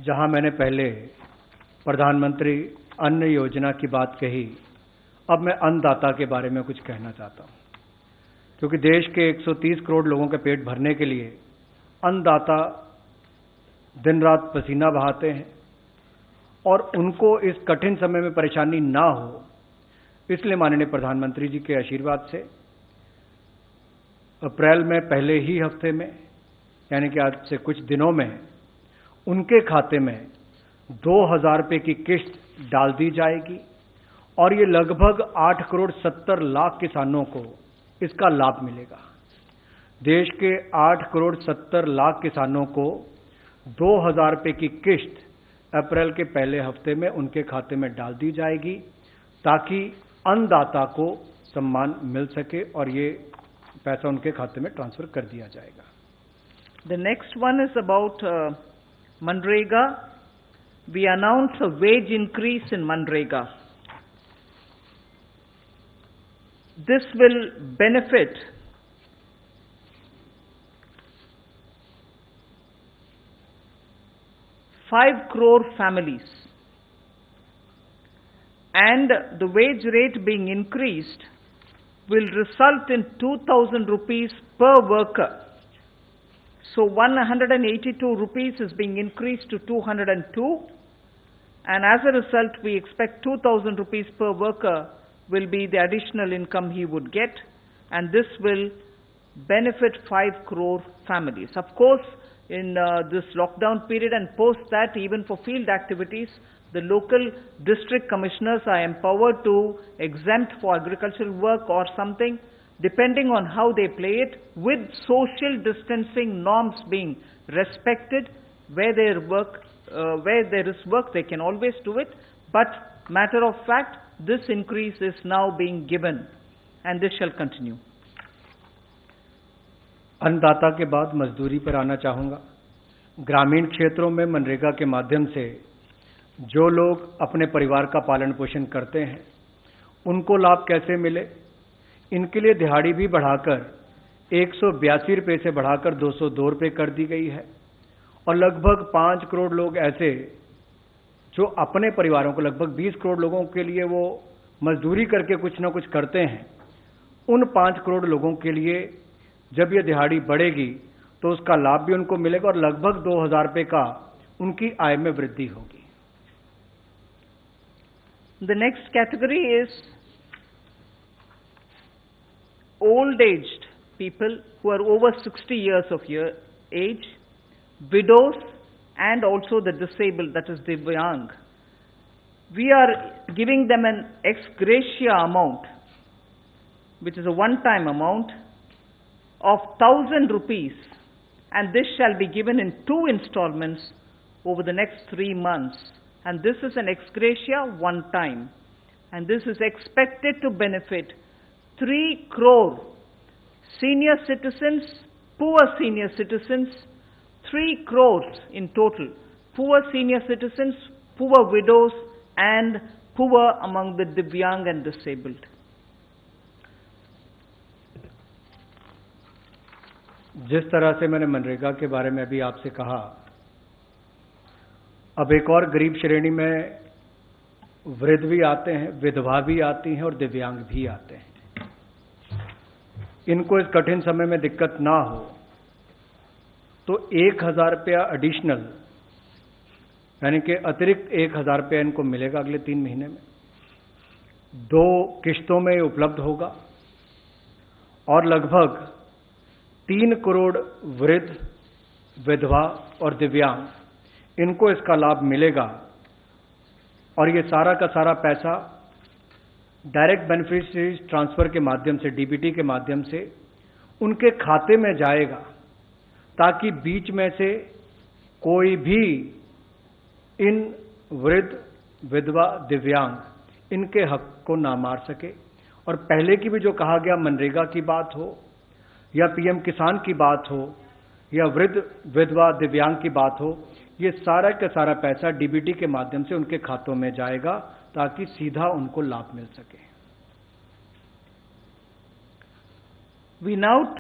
जहां मैंने पहले प्रधानमंत्री अन्न योजना की बात कही, अब मैं अन्नदाता के बारे में कुछ कहना चाहता हूं, क्योंकि देश के 130 करोड़ लोगों के पेट भरने के लिए अन्नदाता दिन रात पसीना बहाते हैं और उनको इस कठिन समय में परेशानी ना हो, इसलिए माननीय प्रधानमंत्री जी के आशीर्वाद से अप्रैल में पहले ही हफ्ते में, यानी कि आज से कुछ दिनों में, उनके खाते में 2,000 रुपये की किस्त डाल दी जाएगी और ये लगभग 8 करोड़ 70 लाख किसानों को इसका लाभ मिलेगा। देश के 8 करोड़ 70 लाख किसानों को 2,000 रुपये की किस्त अप्रैल के पहले हफ्ते में उनके खाते में डाल दी जाएगी, ताकि अन्नदाता को सम्मान मिल सके और ये पैसा उनके खाते में ट्रांसफर कर दिया जाएगा। The next one is about Manrega. We announce a wage increase in Manrega. This will benefit five crore families, and the wage rate being increased will result in 2,000 rupees per worker. So 182 rupees is being increased to 202, and as a result we expect 2,000 rupees per worker will be the additional income he would get, and this will benefit 5 crore families. Of course, in this lockdown period and post that, even for field activities, the local district commissioners are empowered to exempt for agricultural work or something, depending on how they play it, with social distancing norms being respected. Where there is work, they can always do it. But matter of fact, this increase is now being given, and this shall continue. अन्नदाता के बाद मजदूरी पर आना चाहूंगा। ग्रामीण क्षेत्रों में मनरेगा के माध्यम से जो लोग अपने परिवार का पालन पोषण करते हैं, उनको लाभ कैसे मिले, इनके लिए दिहाड़ी भी बढ़ाकर 182 रुपये से बढ़ाकर 202 रुपये कर दी गई है और लगभग 5 करोड़ लोग ऐसे जो अपने परिवारों को, लगभग 20 करोड़ लोगों के लिए वो मजदूरी करके कुछ ना कुछ करते हैं, उन 5 करोड़ लोगों के लिए जब ये दिहाड़ी बढ़ेगी तो उसका लाभ भी उनको मिलेगा और लगभग 2,000 रुपये का उनकी आय में वृद्धि होगी। The next category is old-aged people who are over 60 years of age, widows, and also the disabled, that is Divyang. We are giving them an ex gratia amount, which is a one-time amount of 1,000 rupees, and this shall be given in 2 installments over the next 3 months. And this is an ex gratia one time, and this is expected to benefit 3 crore senior citizens, poor senior citizens, 3 crores in total, poor senior citizens, poor widows, and poor among the Divyang and disabled. जिस तरह से मैंने मनरेगा के बारे में अभी आपसे कहा, अब एक और गरीब श्रेणी में वृद्ध भी आते हैं, विधवा भी आती हैं और दिव्यांग भी आते हैं। इनको इस कठिन समय में दिक्कत ना हो तो 1,000 रुपया एडिशनल, यानी कि अतिरिक्त 1,000 रुपया इनको मिलेगा अगले 3 महीने में। 2 किश्तों में ये उपलब्ध होगा और लगभग 3 करोड़ वृद्ध, विधवा और दिव्यांग, इनको इसका लाभ मिलेगा और ये सारा का सारा पैसा डायरेक्ट बेनिफिशियरी ट्रांसफर के माध्यम से, डीबीटी के माध्यम से उनके खाते में जाएगा, ताकि बीच में से कोई भी इन वृद्ध, विधवा, दिव्यांग इनके हक को ना मार सके। और पहले की भी जो कहा गया, मनरेगा की बात हो या पीएम किसान की बात हो या वृद्ध, विधवा, दिव्यांग की बात हो, ये सारा का सारा पैसा डीबीटी के माध्यम से उनके खातों में जाएगा, ताकि सीधा उनको लाभ मिल सके। We now